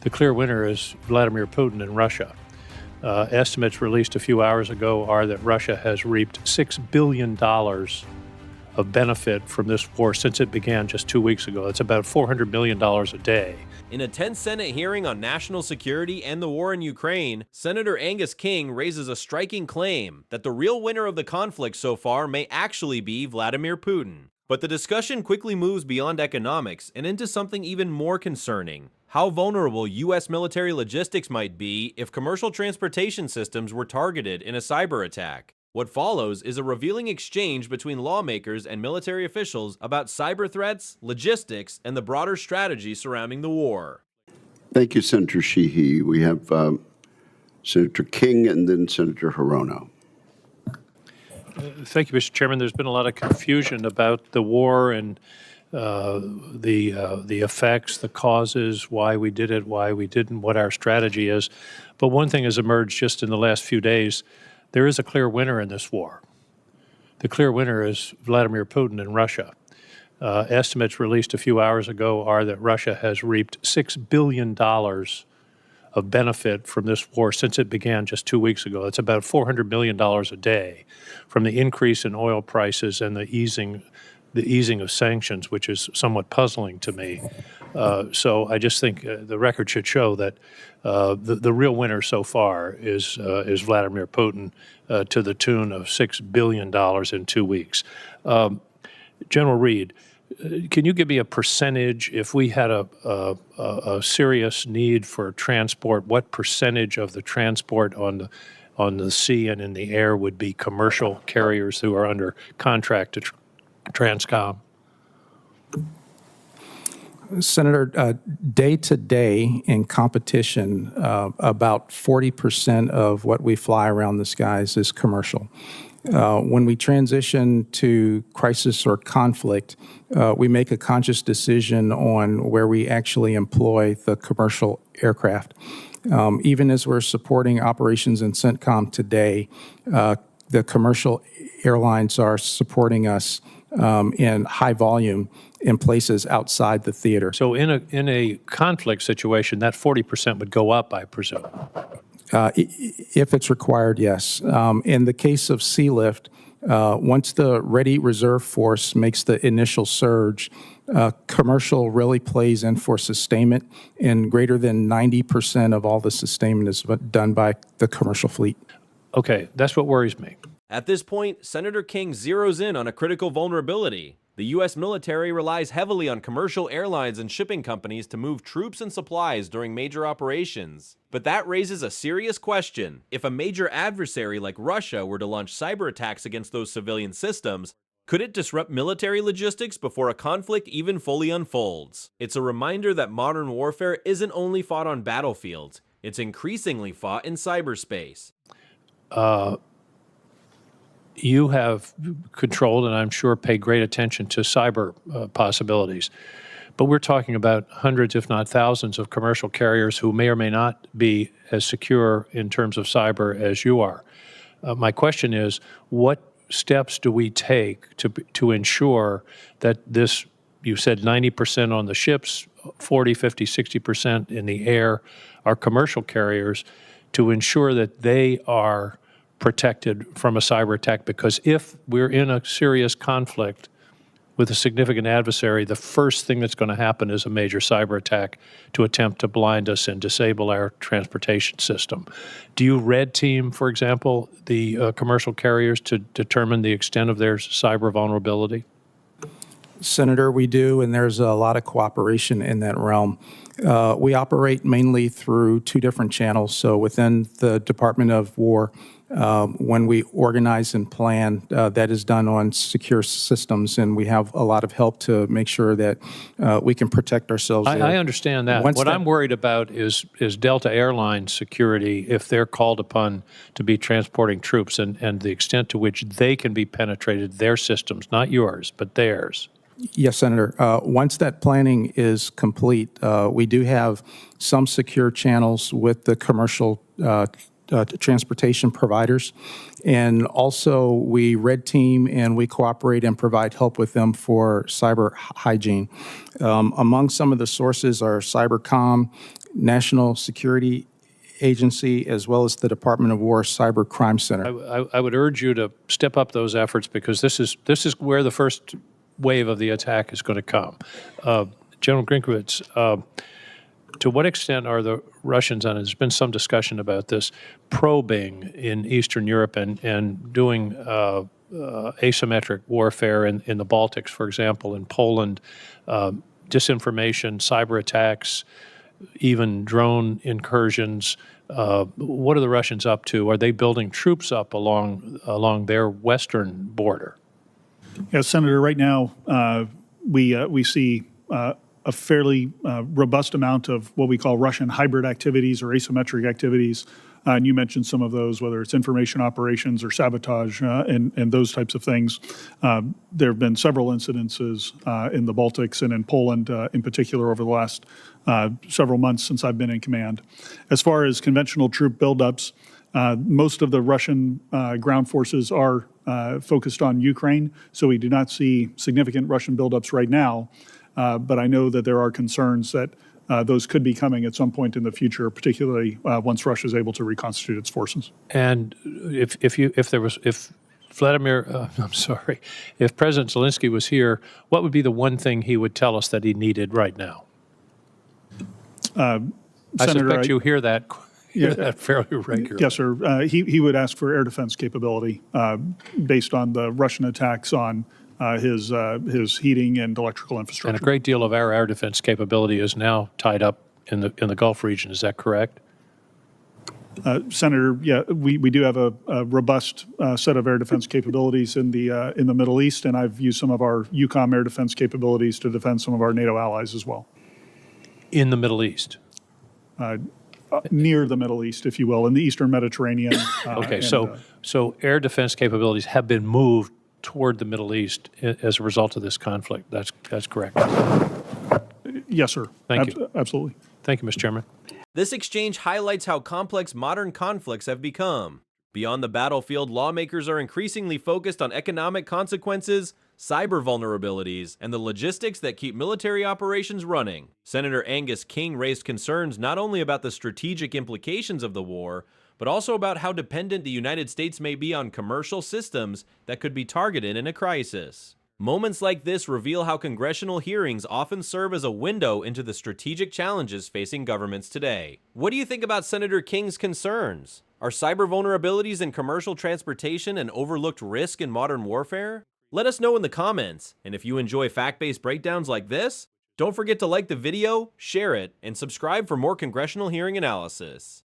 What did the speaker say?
The clear winner is Vladimir Putin in Russia. Estimates released a few hours ago are that Russia has reaped $6 billion of benefit from this war since it began just 2 weeks ago. That's about $400 million a day. In a tense Senate hearing on national security and the war in Ukraine, Senator Angus King raises a striking claim that the real winner of the conflict so far may actually be Vladimir Putin. But the discussion quickly moves beyond economics and into something even more concerning: how vulnerable U.S. military logistics might be if commercial transportation systems were targeted in a cyber attack. What follows is a revealing exchange between lawmakers and military officials about cyber threats, logistics, and the broader strategy surrounding the war. Thank you, Senator Sheehy. We have Senator King and then Senator Hirono. Thank you, Mr. Chairman. There's been a lot of confusion about the war and the effects, the causes, why we did it, why we didn't, what our strategy is. But one thing has emerged just in the last few days. There is a clear winner in this war. The clear winner is Vladimir Putin in Russia. Estimates released a few hours ago are that Russia has reaped $6 billion of benefit from this war since it began just 2 weeks ago. That's about $400 million a day from the increase in oil prices and the easing of sanctions, which is somewhat puzzling to me. So I just think the record should show that the real winner so far is Vladimir Putin to the tune of $6 billion in 2 weeks. General Reed, can you give me a percentage if we had a serious need for transport? What percentage of the transport on the sea and in the air would be commercial carriers who are under contract to Transcom? Senator, day to day in competition, about 40% of what we fly around the skies is commercial. When we transition to crisis or conflict, we make a conscious decision on where we actually employ the commercial aircraft. Even as we're supporting operations in CENTCOM today, the commercial airlines are supporting us in high volume in places outside the theater. So in a conflict situation, that 40% would go up, I presume. If it's required, yes. In the case of Sealift, once the Ready Reserve Force makes the initial surge, commercial really plays in for sustainment, and greater than 90% of all the sustainment is done by the commercial fleet. Okay, that's what worries me. At this point, Senator King zeroes in on a critical vulnerability. The U.S. military relies heavily on commercial airlines and shipping companies to move troops and supplies during major operations. But that raises a serious question. If a major adversary like Russia were to launch cyber attacks against those civilian systems, could it disrupt military logistics before a conflict even fully unfolds? It's a reminder that modern warfare isn't only fought on battlefields, it's increasingly fought in cyberspace. You have controlled and I'm sure pay great attention to cyber possibilities. But we're talking about hundreds, if not thousands, of commercial carriers who may or may not be as secure in terms of cyber as you are. My question is, what steps do we take to ensure that this, you said 90% on the ships, 40, 50, 60% in the air, are commercial carriers, to ensure that they are protected from a cyber attack? Because if we're in a serious conflict with a significant adversary, the first thing that's going to happen is a major cyber attack to attempt to blind us and disable our transportation system. Do you red team, for example, the commercial carriers to determine the extent of their cyber vulnerability? Senator, we do, and there's a lot of cooperation in that realm. We operate mainly through two different channels. So within the Department of War, when we organize and plan, that is done on secure systems, and we have a lot of help to make sure that we can protect ourselves. I understand that. What I'm worried about is Delta Airlines security if they're called upon to be transporting troops and the extent to which they can be penetrated, their systems, not yours, but theirs. Yes, Senator. Once that planning is complete, we do have some secure channels with the commercial transportation providers. And also we red team and we cooperate and provide help with them for cyber hygiene. Among some of the sources are Cybercom, National Security Agency as well as the Department of War Cyber Crime Center. I would urge you to step up those efforts because this is where the first wave of the attack is going to come. General Grinkowitz, to what extent are the Russians, and there's been some discussion about this, probing in Eastern Europe and doing asymmetric warfare in the Baltics, for example, in Poland, disinformation, cyber attacks, even drone incursions? What are the Russians up to? Are they building troops up along their western border? Yes, Senator, right now we see a fairly robust amount of what we call Russian hybrid activities or asymmetric activities. And you mentioned some of those, whether it's information operations or sabotage and those types of things. There have been several incidences in the Baltics and in Poland in particular over the last several months since I've been in command. As far as conventional troop buildups, most of the Russian ground forces are focused on Ukraine, so we do not see significant Russian buildups right now. But I know that there are concerns that those could be coming at some point in the future, particularly once Russia is able to reconstitute its forces. And if President Zelensky was here, what would be the one thing he would tell us that he needed right now? I suspect you hear that fairly regularly. Yes, sir. He would ask for air defense capability based on the Russian attacks on his heating and electrical infrastructure. And a great deal of our air defense capability is now tied up in the Gulf region. Is that correct? Senator, yeah, we do have a robust set of air defense capabilities in the Middle East, and I've used some of our EUCOM air defense capabilities to defend some of our NATO allies as well. In the Middle East? Near the Middle East, if you will, in the Eastern Mediterranean. Okay, so air defense capabilities have been moved toward the Middle East as a result of this conflict. That's correct. Yes, sir. Thank you. Absolutely. Thank you, Mr. Chairman. This exchange highlights how complex modern conflicts have become. Beyond the battlefield, lawmakers are increasingly focused on economic consequences, cyber vulnerabilities, and the logistics that keep military operations running. Senator Angus King raised concerns not only about the strategic implications of the war, but also about how dependent the United States may be on commercial systems that could be targeted in a crisis. Moments like this reveal how congressional hearings often serve as a window into the strategic challenges facing governments today. What do you think about Senator King's concerns? Are cyber vulnerabilities in commercial transportation an overlooked risk in modern warfare? Let us know in the comments, and if you enjoy fact-based breakdowns like this, don't forget to like the video, share it, and subscribe for more congressional hearing analysis.